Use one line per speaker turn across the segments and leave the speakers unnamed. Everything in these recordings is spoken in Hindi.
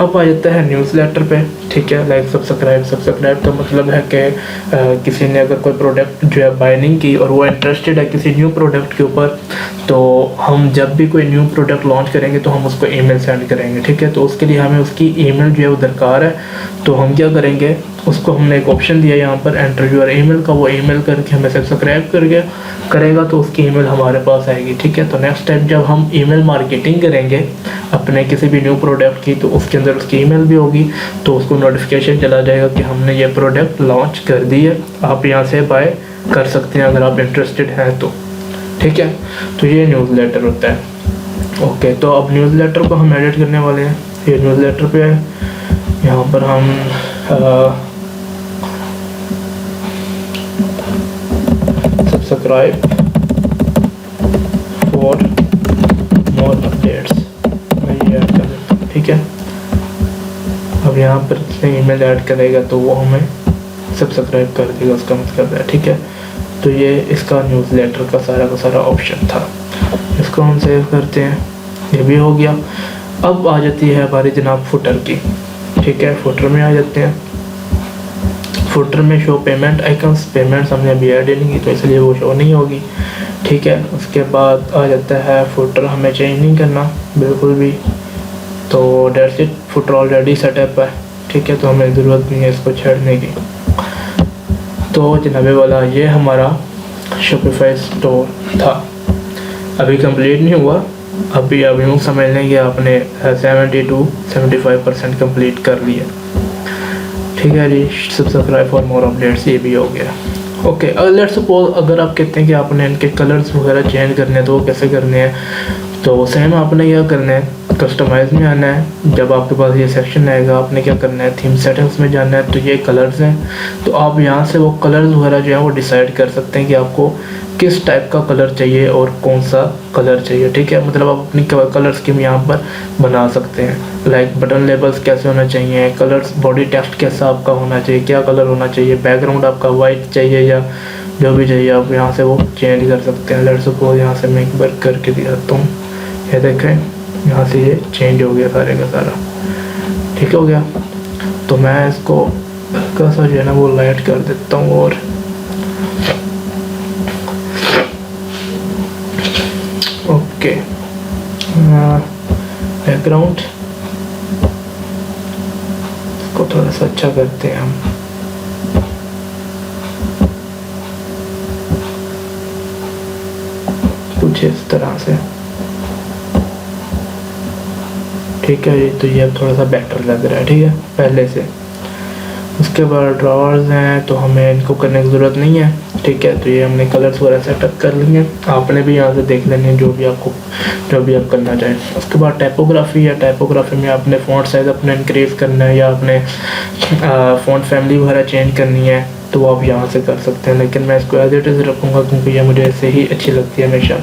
अब आ जाता है न्यूज़लेटर पे, ठीक है। लाइक सब्सक्राइब का मतलब है कि किसी ने अगर कोई प्रोडक्ट जो है बाय नहीं की और वो इंटरेस्टेड है किसी न्यू प्रोडक्ट के ऊपर, तो हम जब भी कोई न्यू प्रोडक्ट लॉन्च करेंगे तो हम उसको ईमेल सेंड करेंगे, ठीक है। तो उसके लिए हमें उसकी ईमेल जो है वो दरकार है। तो हम क्या करेंगे, उसको हमने एक ऑप्शन दिया यहाँ पर एंटर योर ईमेल का, वो ईमेल करके हमें सब्सक्राइब करके करेगा तो उसकी ईमेल हमारे पास आएगी, ठीक है। तो नेक्स्ट टाइम जब हम ईमेल मार्केटिंग करेंगे अपने किसी भी न्यू प्रोडक्ट की, तो उसके अंदर उसकी ईमेल भी होगी, तो उसको नोटिफिकेशन चला जाएगा कि हमने ये प्रोडक्ट लॉन्च कर दी है, आप यहाँ से बाय कर सकते हैं अगर आप इंटरेस्टेड हैं तो, ठीक है। तो ये न्यूज़लेटर होता है। ओके, तो अब न्यूज़लेटर को हम एडिट करने वाले हैं। ये न्यूज़लेटर पे है, यहाँ पर हम सब्सक्राइब फॉर मोर अपडेट्स मैं ये ऐड कर देता हूँ, ठीक है। अब यहाँ पर ईमेल ऐड करेगा तो वो हमें सब्सक्राइब कर देगा, उसका मतलब है, ठीक है। तो ये इसका न्यूज़लेटर का सारा ऑप्शन था। इसको हम सेव करते हैं, ये भी हो गया। अब आ जाती है हमारी जनाब फुटर की, ठीक है। फुटर में आ जाते हैं। फुटर में शो पेमेंट आइकन्स, पेमेंट्स हमने अभी ऐड नहीं की तो इसलिए वो शो नहीं होगी, ठीक है। उसके बाद आ जाता है फुटर हमें चेंज नहीं करना बिल्कुल भी, तो that's it, footer already setup है, ठीक है। तो हमें ज़रूरत नहीं है इसको छेड़ने की। तो जनाबे वाला ये हमारा शॉपिफाई स्टोर था। अभी कंप्लीट नहीं हुआ, अभी यूँ समझ लें कि आपने 70-75% कंप्लीट कर लिया, ठीक है जी। सब्सक्राइब फॉर मोर अपडेट्स ये भी हो गया। ओके, लेट्स सपोज अगर आप कहते हैं कि आपने इनके कलर्स वगैरह चेंज करने हैं तो वो कैसे करने हैं, तो सेम आपने क्या करना है, कस्टमाइज़ में आना है। जब आपके पास ये सेक्शन आएगा आपने क्या करना है, थीम सेटिंग्स में जाना है। तो ये कलर्स हैं, तो आप यहाँ से वो कलर्स वगैरह जो है वो डिसाइड कर सकते हैं कि आपको किस टाइप का कलर चाहिए और कौन सा कलर चाहिए, ठीक है। मतलब आप अपनी कलर स्कीम यहाँ पर बना सकते हैं। लाइक बटन लेबल्स कैसे होना चाहिए, कलर्स, बॉडी टेक्स्ट कैसा आपका होना चाहिए, क्या कलर होना चाहिए, बैकग्राउंड आपका वाइट चाहिए या जो भी चाहिए, आप यहाँ से वो चेंज कर सकते हैं। लेट्स सपोज यहाँ से मैं एक बार करके दिखाता हूँ, ये देखें यहाँ से ये चेंज हो गया सारे का सारा, ठीक हो गया। तो मैं इसको हल्का सा जो है ना वो लाइट कर देता हूँ और ओके, बैकग्राउंड इसको थोड़ा सा अच्छा करते हैं हम, कुछ इस तरह से, ठीक है। तो ये अब थोड़ा सा बेटर लग रहा है, ठीक है, पहले से। उसके बाद ड्रॉवर्स हैं तो हमें इनको करने की ज़रूरत नहीं है, ठीक है। तो ये हमने कलर्स वगैरह सेटअप कर लिए, आपने भी यहाँ से देख लेंगे जो भी आप करना चाहें। उसके बाद टाइपोग्राफी है, टाइपोग्राफी में आपने फ़ॉन्ट साइज़ अपने इंक्रीज़ करना है या आपने फ़ॉन्ट फैमिली वगैरह चेंज करनी है तो आप यहाँ से कर सकते हैं, लेकिन मैं इसको एज इट इज़ रखूँगा क्योंकि ये मुझे ऐसे ही अच्छी लगती है हमेशा।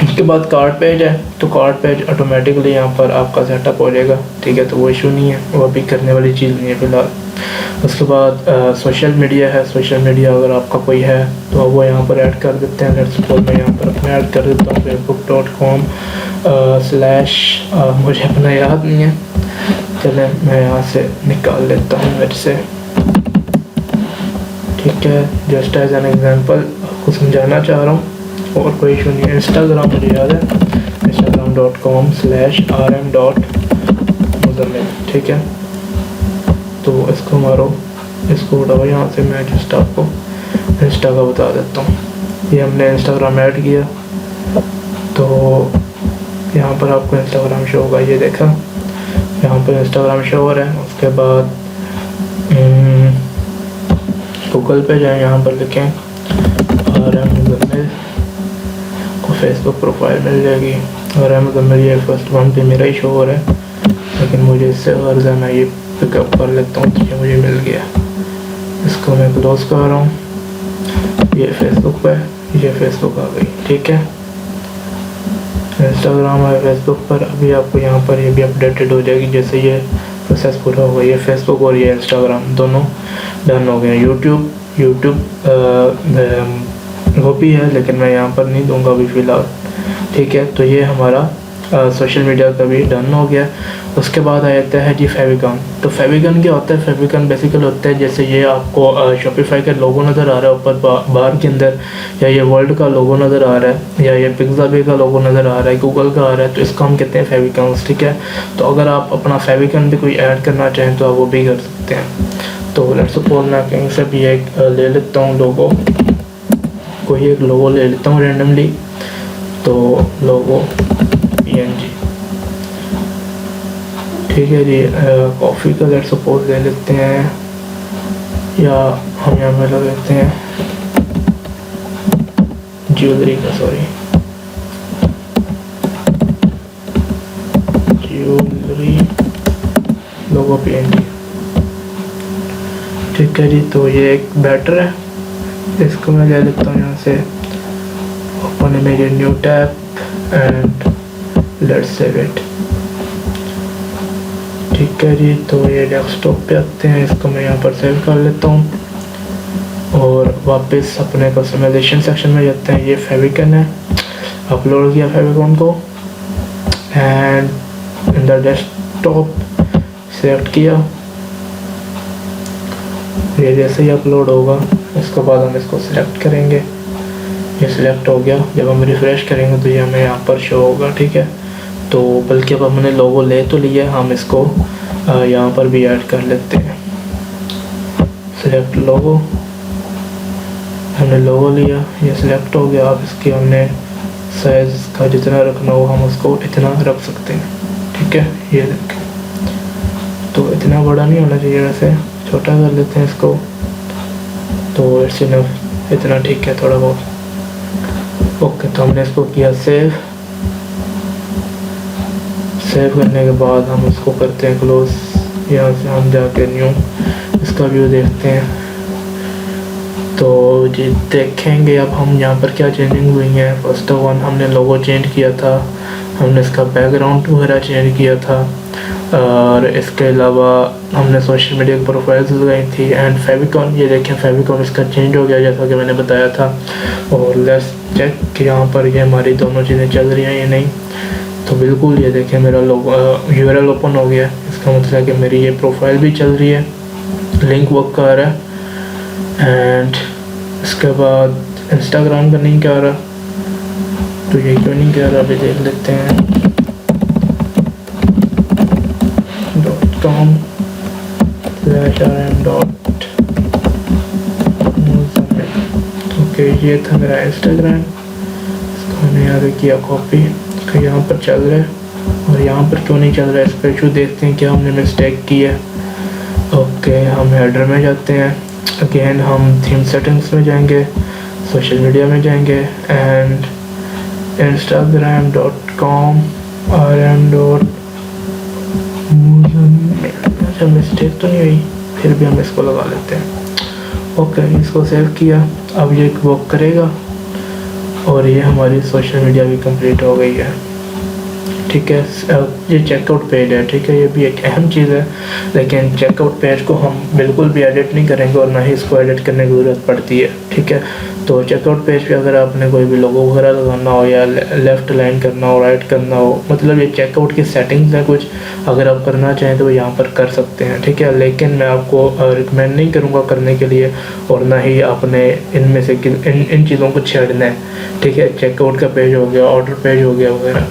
उसके बाद कार्ड पेज है, तो कार्ड पेज ऑटोमेटिकली यहाँ पर आपका सेटअप हो जाएगा, ठीक है। तो वो इशू नहीं है, वो अभी करने वाली चीज़ नहीं है फ़िलहाल। उसके बाद सोशल मीडिया है, सोशल मीडिया अगर आपका कोई है तो आप वो यहाँ पर ऐड कर देते हैं। लेट्स सपोज मैं यहाँ पर अपना ऐड कर देता हूँ facebook.com/ मुझे अपना याद नहीं है, चले मैं यहाँ से निकाल लेता हूँ मेरे से, ठीक है। जस्ट एज एन एग्जांपल आपको समझाना चाह रहा हूँ और कोई इशू नहीं है। इंस्टाग्राम मुझे याद है, instagram.com/rm.muzammil, ठीक है। तो इसको मारो, इसको उठाओ यहाँ से, मैं जस्ट आपको इंस्टा का बता देता हूँ। ये हमने इंस्टाग्राम ऐड किया तो यहाँ पर आपको इंस्टाग्राम शो होगा, ये देखा यहाँ पर इंस्टाग्राम शो हो रहा है। उसके बाद गूगल पे जाएँ, यहाँ पर लिखें RM मुज़म्मिल, को फेसबुक प्रोफाइल मिल जाएगी। RM मुज़म्मिल ये फर्स्ट वन पे मेरा ही शो हो रहा है, लेकिन मुझे इससे गर्ज है, मैं ये पिकअप कर लेता हूँ तो ये मुझे मिल गया। इसको मैं क्लोज कर रहा हूँ, ये फेसबुक पे, ये फेसबुक आ गई, ठीक है। इंस्टाग्राम है फेसबुक पर, अभी आपको यहाँ पर ये भी अपडेटेड हो जाएगी जैसे ये प्रोसेस पूरा होगा। ये फेसबुक और ये इंस्टाग्राम दोनों डन हो गए। यूट्यूब वो भी है लेकिन मैं यहाँ पर नहीं दूंगा अभी फ़िलहाल, ठीक है। तो ये हमारा सोशल मीडिया का भी डन हो गया। उसके बाद आ जाता है जी फेविगन। तो फेविगन क्या होता है? फेविगन बेसिकली होता है, जैसे ये आपको शॉपिफाई का लोगो नज़र आ रहा है ऊपर बार के अंदर, या ये वर्ल्ड का लोगो नज़र आ रहा है, या ये पिक्साबे का लोगो नज़र आ रहा है, गूगल का आ रहा है, तो इसको हम कहते हैं फेविगन, ठीक है। तो अगर आप अपना फेविगन भी कोई ऐड करना चाहें तो आप वो भी कर सकते हैं। तो लेट्स सपोज मैं कहीं से भी एक ले लेता हूँ लोगो, कोई एक लोगो ले लेता हूँ रेंडमली। तो लोगो PNG, ठीक है जी। कॉफ़ी का लेट्स सपोज ले लेते हैं, या हम यहाँ पे लगा लेते हैं ज्वेलरी का, सॉरी ज्वेलरी लोगो PNG, ठीक है जी। तो ये एक बैटर है, इसको मैं ले लेता हूँ यहाँ से, open image new tab and let's save it, ठीक है जी। तो ये डेस्कटॉप पे आते हैं, इसको मैं यहाँ पर सेव कर लेता हूँ और वापस अपने कस्टमाइजेशन सेक्शन में जाते हैं। ये फेविगन है, अपलोड किया फेविगन को and in the desktop select किया। ये जैसे ही अपलोड होगा उसके बाद हम इसको सिलेक्ट करेंगे, ये सिलेक्ट हो गया। जब हम रिफ़्रेश करेंगे तो ये हमें यहाँ पर शो होगा, ठीक है। तो बल्कि अब हमने लोगो ले तो लिया, हम इसको यहाँ पर भी ऐड कर लेते हैं। सिलेक्ट लोगो, हमने लोगो लिया, ये सिलेक्ट हो गया। अब इसकी हमने साइज़ का जितना रखना हो हम उसको इतना रख सकते हैं, ठीक है। ये देखें, तो इतना बड़ा नहीं होना चाहिए, वैसे छोटा कर लेते हैं इसको। तो इट्स इनफ, इतना ठीक है, थोड़ा बहुत ओके। तो हमने इसको किया सेव। सेव करने के बाद हम इसको करते हैं क्लोज। यहाँ से हम जाके न्यू इसका व्यू देखते हैं। तो जी देखेंगे अब हम यहाँ पर क्या चेंजिंग हुई है। फर्स्ट ऑफ ऑल हमने लोगो चेंज किया था, हमने इसका बैकग्राउंड वगैरह चेंज किया था, और इसके अलावा हमने सोशल मीडिया की प्रोफाइल्स लगाई थी। एंड फेविगन, ये देखें फेविगन इसका चेंज हो गया जैसा कि मैंने बताया था। और लेट्स चेक कि यहाँ पर ये हमारी दोनों चीज़ें चल रही हैं या नहीं। तो बिल्कुल ये देखें मेरा लोगो URL ओपन हो गया, इसका मतलब है कि मेरी ये प्रोफाइल भी चल रही है, लिंक वर्क कर रहा है। एंड इसके बाद इंस्टाग्राम का नहीं कर रहा, तो ये क्यों नहीं कर रहा अभी देख लेते हैं। .com/rm. ओके, ये था मेरा इंस्टाग्राम, इसको मैंने यहाँ किया कॉपी, इसका यहाँ पर चल रहा है और यहाँ पर क्यों नहीं चल रहा है, इस पर इशू देखते हैं क्या हमने मिस्टेक की है। ओके, हम हेडर में जाते हैं, अगेन हम थीम सेटिंग्स में जाएंगे, सोशल मीडिया में जाएंगे एंड instagram.com rm. अच्छा मिस्टेक तो नहीं हुई, फिर भी हम इसको लगा लेते हैं। ओके, इसको सेव किया, अब ये वर्क करेगा और ये हमारी सोशल मीडिया भी कंप्लीट हो गई है, ठीक है। ये चेकआउट पेज है, ठीक है, ये भी एक अहम चीज़ है, लेकिन चेकआउट पेज को हम बिल्कुल भी एडिट नहीं करेंगे और ना ही इसको एडिट करने की ज़रूरत पड़ती है, ठीक है। तो चेकआउट पेज पे अगर आपने कोई भी लोगो वगैरह लगाना हो या लेफ़्ट लाइन करना हो, राइट करना हो, मतलब ये चेकआउट की सेटिंग्स हैं कुछ, अगर आप करना चाहें तो यहाँ पर कर सकते हैं, ठीक है। लेकिन मैं आपको रिकमेंड नहीं करूँगा करने के लिए, और ना ही आपने इनमें से इन चीज़ों को छेड़ना है, ठीक है। चेकआउट का पेज हो गया, ऑर्डर पेज हो गया वगैरह।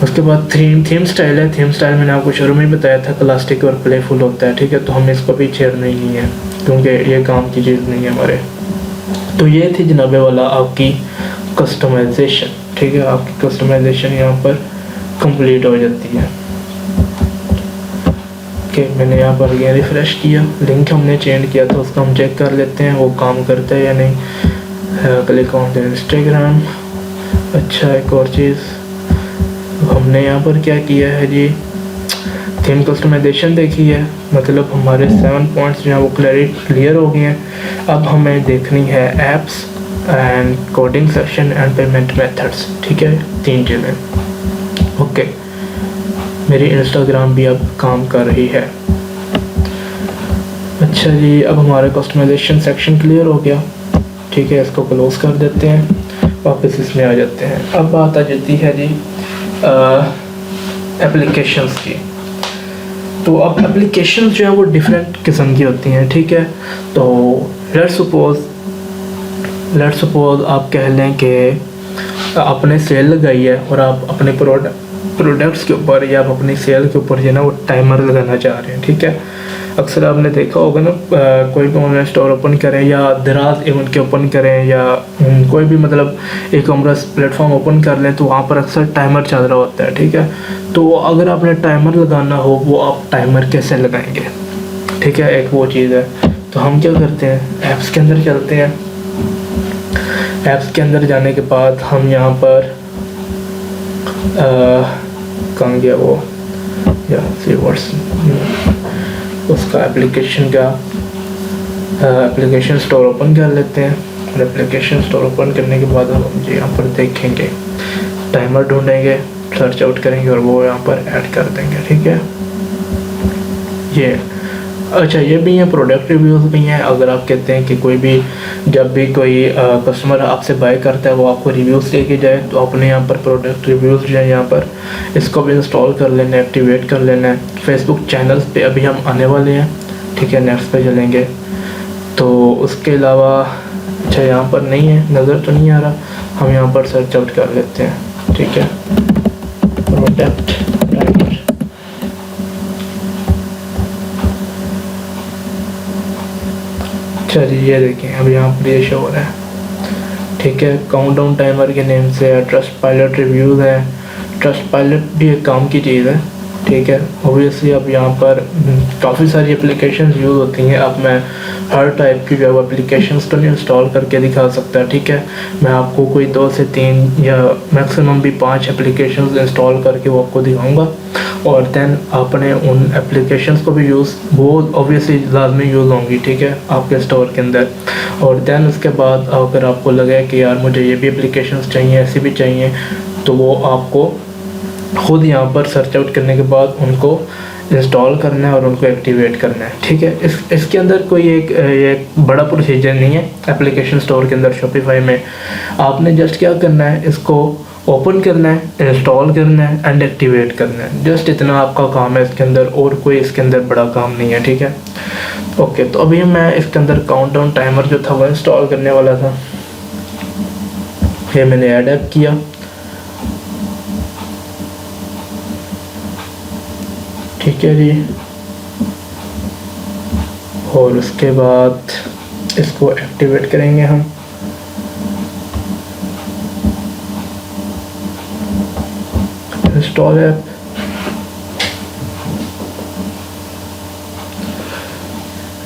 उसके बाद थीम स्टाइल है। थीम स्टाइल मैंने आपको शुरू में ही बताया था क्लासिक और प्लेफुल होता है, ठीक है। तो हमें इसको भी छेड़ना ही नहीं है क्योंकि ये काम की चीज़ नहीं है हमारे। तो ये थी जनाबे वाला आपकी कस्टमाइजेशन, ठीक है। आपकी कस्टमाइजेशन यहाँ पर कंप्लीट हो जाती है। ओके, मैंने यहाँ पर ये रिफ़्रेश किया, लिंक हमने चेंज किया था उसको हम चेक कर लेते हैं वो काम करता है या नहीं। Click on the Instagram. अच्छा, एक और चीज़ हमने यहाँ पर क्या किया है जी, थीम कस्टमाइजेशन देखी है, मतलब हमारे 7 पॉइंट्स जो हैं वो क्लियर हो गए हैं। अब हमें देखनी है apps and coding section and payment methods, ठीक है, 3 चीज़ें। ओके, मेरी इंस्टाग्राम भी अब काम कर रही है। अच्छा जी, अब हमारा कस्टमाइजेशन सेक्शन क्लियर हो गया, ठीक है। इसको क्लोज कर देते हैं, वापस इसमें आ जाते हैं। अब बात आ जाती है जी एप्लीकेशंस की। तो अब एप्लीकेशन जो है वो डिफरेंट किस्म की होती हैं, ठीक है। तो लेट्स सपोज आप कह लें कि आपने सेल लगाई है और आप अपने प्रोडक्ट्स के ऊपर या आप अपनी सेल के ऊपर जो है ना वो टाइमर लगाना चाह रहे हैं, ठीक है। अक्सर आपने देखा होगा ना, कोई भी ऑनलाइन स्टोर ओपन करें या दराज इवेंट के ओपन करें या कोई भी मतलब ई कॉमर्स प्लेटफॉर्म ओपन कर लें तो वहाँ पर अक्सर टाइमर चल रहा होता है, ठीक है। तो अगर आपने टाइमर लगाना हो वो आप टाइमर कैसे लगाएंगे, ठीक है, एक वो चीज़ है। तो हम क्या करते हैं, ऐप्स के अंदर चलते हैं। ऐप्स के अंदर जाने के बाद हम यहाँ पर कहाँ गया वो, या सी व्हाट्स उसका एप्लीकेशन का एप्लीकेशन स्टोर ओपन कर लेते हैं। और एप्लीकेशन स्टोर ओपन करने के बाद हम यहाँ पर देखेंगे, टाइमर ढूंढेंगे, सर्च आउट करेंगे और वो यहाँ पर ऐड कर देंगे, ठीक है। ये अच्छा, ये भी हैं प्रोडक्ट रिव्यूज़ भी हैं। अगर आप कहते हैं कि कोई भी जब भी कोई कस्टमर आपसे बाय करता है वो आपको रिव्यूज़ लेके जाए, तो अपने यहाँ पर प्रोडक्ट रिव्यूज़ जो है यहाँ पर इसको भी इंस्टॉल कर लेना है, एक्टिवेट कर लेना है। फेसबुक चैनल्स पे अभी हम आने वाले हैं, ठीक है, नेक्स्ट पे चलेंगे। तो उसके अलावा अच्छा यहाँ पर नहीं है, नज़र तो नहीं आ रहा, हम यहाँ पर सर्च आउट कर लेते हैं, ठीक है, प्रोडक्ट टाइमर। चलिए ये देखें, अब यहाँ पर ये शो हो रहा है, ठीक है, काउंटडाउन टाइमर के नेम से है। ट्रस्ट पायलट रिव्यूज़ है, ट्रस्ट पायलट भी एक काम की चीज़ है, ठीक है। ऑब्वियसली अब यहाँ पर काफ़ी सारी एप्लीकेशंस यूज़ होती हैं। अब मैं हर टाइप की जो एप्लीकेशंस तो नहीं इंस्टॉल करके दिखा सकता, ठीक है। मैं आपको कोई 2 से 3 या मैक्सिमम भी 5 एप्लीकेशंस इंस्टॉल करके वो आपको दिखाऊंगा, और देन आपने उन एप्लीकेशंस को भी यूज़, वो ऑब्वियसली लाजमी यूज़ होंगी, ठीक है, आपके स्टोर के अंदर। और देन उसके बाद अगर आपको लगे कि यार मुझे ये भी एप्लीकेशंस चाहिए, ऐसी भी चाहिए, तो वो आपको खुद यहाँ पर सर्च आउट करने के बाद उनको इंस्टॉल करना है और उनको एक्टिवेट करना है, ठीक है। इसके अंदर कोई एक बड़ा प्रोसीजर नहीं है। एप्लीकेशन स्टोर के अंदर शॉपिफाई में आपने जस्ट क्या करना है, इसको ओपन करना है, इंस्टॉल करना है एंड एक्टिवेट करना है, जस्ट इतना आपका काम है इसके अंदर, और कोई इसके अंदर बड़ा काम नहीं है, ठीक है। ओके, तो अभी मैं इसके अंदर काउंटडाउन टाइमर जो था वो इंस्टॉल करने वाला था, ये मैंने ऐड ऐप किया, ठीक है जी। और उसके बाद इसको एक्टिवेट करेंगे हम। इंस्टॉल ऐप,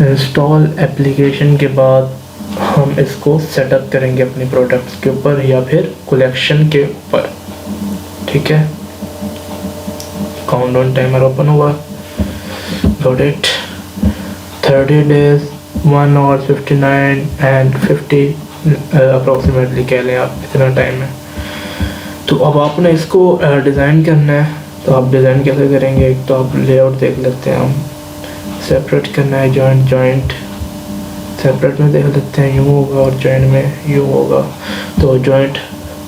इंस्टॉल एप्लीकेशन के बाद हम इसको सेटअप करेंगे अपने प्रोडक्ट्स के ऊपर या फिर कलेक्शन के ऊपर, ठीक है। काउंटडाउन टाइमर ओपन हुआ, got it, 30 days 1 hour 59 and 50 approximately कह लें आप, इतना टाइम है। तो अब आपने इसको डिज़ाइन करना है, तो आप डिज़ाइन कैसे करेंगे, एक तो आप लेआउट देख लेते हैं, हम सेपरेट करना है, जॉइंट सेपरेट में देख लेते हैं, यूँ होगा और जॉइंट में यूँ होगा, तो जॉइंट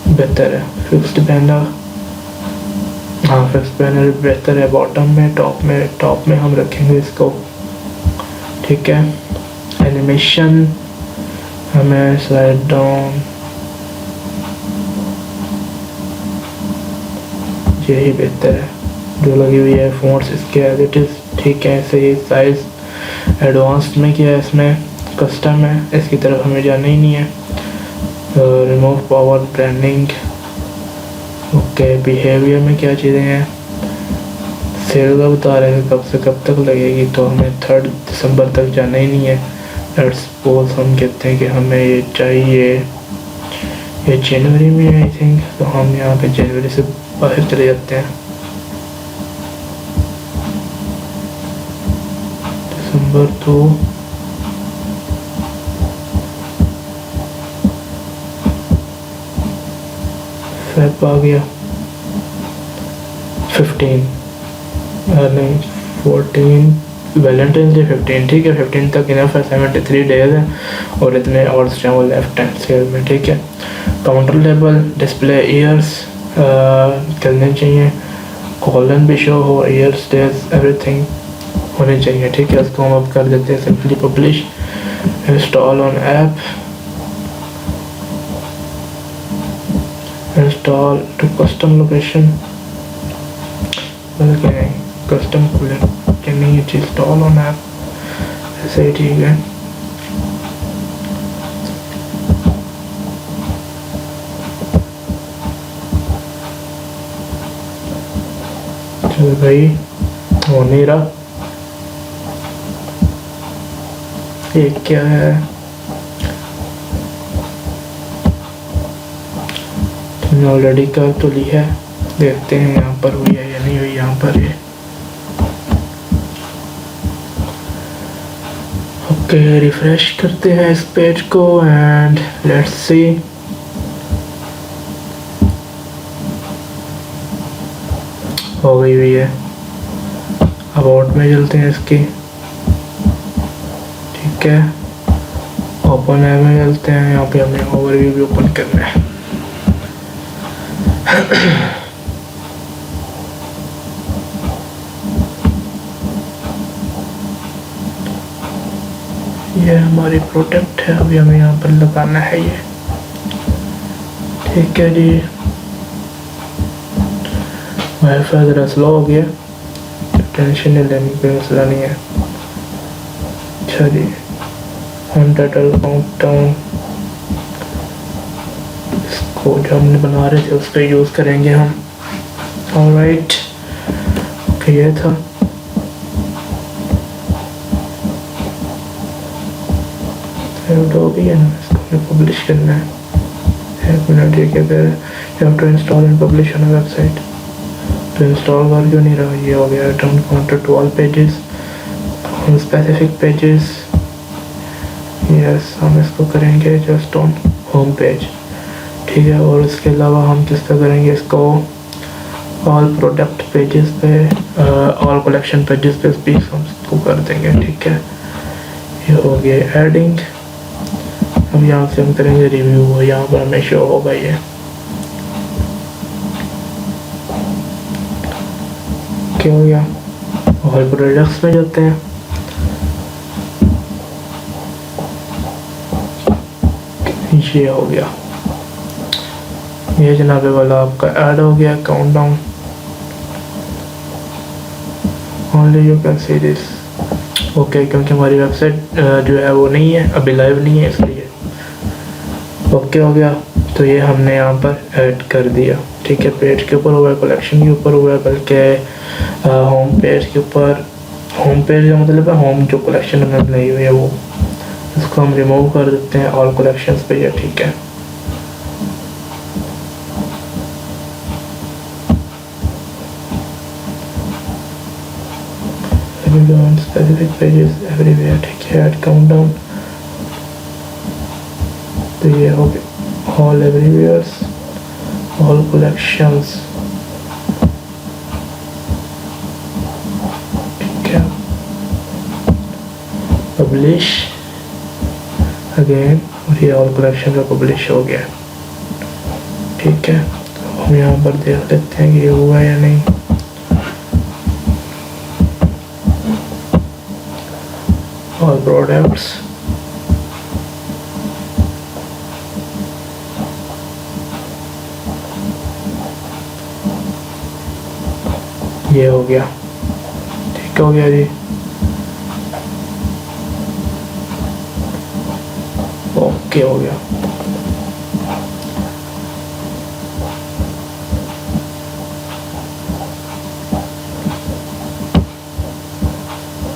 बेहतर है। फिक्स्ड पैनल, हाँ फिक्स पैनल बेहतर है। बॉटम में, टॉप में हम रखेंगे इसको, ठीक है। एनिमेशन हमें स्लाइड डाउन, यही बेहतर है जो लगी हुई है। फ़ॉन्ट्स इसके एज इट इज़, ठीक है, सही। साइज़ एडवांस्ड में किया है, इसमें कस्टम है, इसकी तरफ हमें जाना ही नहीं है। Remove power branding, okay. Behaviour में क्या चीज़ें हैं, सेल का बता रहे हैं कब से कब तक लगेगी, तो हमें 3 दिसंबर तक जाना ही नहीं है। लेट्स सपोज हम कहते हैं कि हमें ये चाहिए, ये जनवरी में आई थिंक, तो हम यहाँ पे जनवरी से बाहर चले जाते हैं, दिसंबर तो फेब आ गया, 15 नहीं 14 वैलेंटाइन डे 15, ठीक है। 15 तक इनफ है, 73 डेज है और इतने आवर्स जो हैं वो लेफ्ट हैंड सेल में, ठीक है। काउंटर लेबल, डिस्प्ले ईयर्स करने चाहिए, कॉलन भी शो हो, ईयर्स, डेज, एवरीथिंग, होने चाहिए। ठीक है, इसको हम अब कर देते हैं simply publish, install on app, install to custom location, बल्कि कस्टम खुले कि नहीं, ये इंस्टॉल ऑन ऐप ऐसे ही ठीक है। चलो भाई, हो नहीं रहा, ये क्या है? तुमने ऑलरेडी कर तो ली है, देखते हैं यहाँ पर हुई है या नहीं हुई। यहाँ पर ये ओके, रिफ्रेश करते हैं इस पेज को एंड लेट्स सी। हो गई हुई है। अबाउट में चलते हैं इसकी, ठीक है, ओपन ऐप में चलते हैं। यहाँ पे हमें ओवरव्यू भी ओपन करना है। ये हमारी प्रोडक्ट है, अभी हमें यहाँ पर लगाना है ये, ठीक है जी। वाईफाई ज़रा स्लो हो गया, टेंशन नहीं लेने कोई मसला नहीं है। अच्छा जी, ऑन टाइटल काउंटडाउन, इसको जो हमने बना रहे थे उस पर यूज़ करेंगे हम। ऑलराइट, ओके, ये था। हो गई है ना, इसको हमें पब्लिश करना है। एक मिनट, ये क्या कह रहा है? You have to install and publish on website. तो इंस्टॉल कर क्यों नहीं रहा? ये हो गया return counter to all pages, on specific pages. Yes, हम इसको करेंगे जस्ट ऑन होम पेज, ठीक है। और इसके अलावा हम किस पे करेंगे इसको? ऑल प्रोडक्ट पेजेस पे, ऑल कलेक्शन पेजेस पे भी हम इसको कर देंगे, ठीक है। ये हो गया एडिंग। अब यहाँ से हम करेंगे रिव्यू, यहाँ पर हमें शो होगा ये। क्या हो गया? ऑल प्रोडक्ट्स में जाते हैं, ये हो गया। ये जनाबे वाला आपका ऐड हो गया countdown. Only you can see this, okay, क्योंकि हमारी वेबसाइट जो है वो नहीं है, अभी लाइव नहीं है, इसलिए ओके हो गया। तो ये हमने यहाँ पर ऐड कर दिया, ठीक है। पेज के ऊपर हुआ है, कलेक्शन के ऊपर हुआ है, बल्कि होम पेज के ऊपर। होम पेज का मतलब है होम जो कलेक्शन हमने बनाई हुई है वो, इसको हम रिमूव कर देते हैं ऑल कलेक्शंस पे, ये ठीक है। स्पेसिफिक पेजेस एवरीवेयर, ठीक है। ऐड काउंटडाउन, तो ये हो गया ऑल एवरीवेयर, ऑल कलेक्शंस, ठीक है। पब्लिश अगेन, और ये ऑल कलेक्शन का पब्लिश हो गया, ठीक है। तो हम यहाँ पर देख लेते हैं कि ये हुआ या नहीं। ऑल प्रोडक्ट्स, ये हो गया, ठीक हो गया जी। ओके हो गया।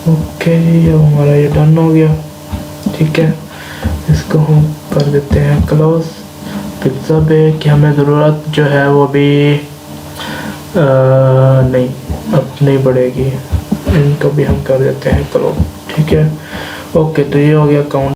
ओके जी, अब हमारा ये डन हो गया, ठीक है। इसको हम कर देते हैं क्लोज। पिज्ज़ा पे कि हमें ज़रूरत जो है वो भी नहीं, अब नहीं पड़ेगी, इनको भी हम कर देते हैं क्लोज, ठीक है। ओके, तो ये हो गया काउंट।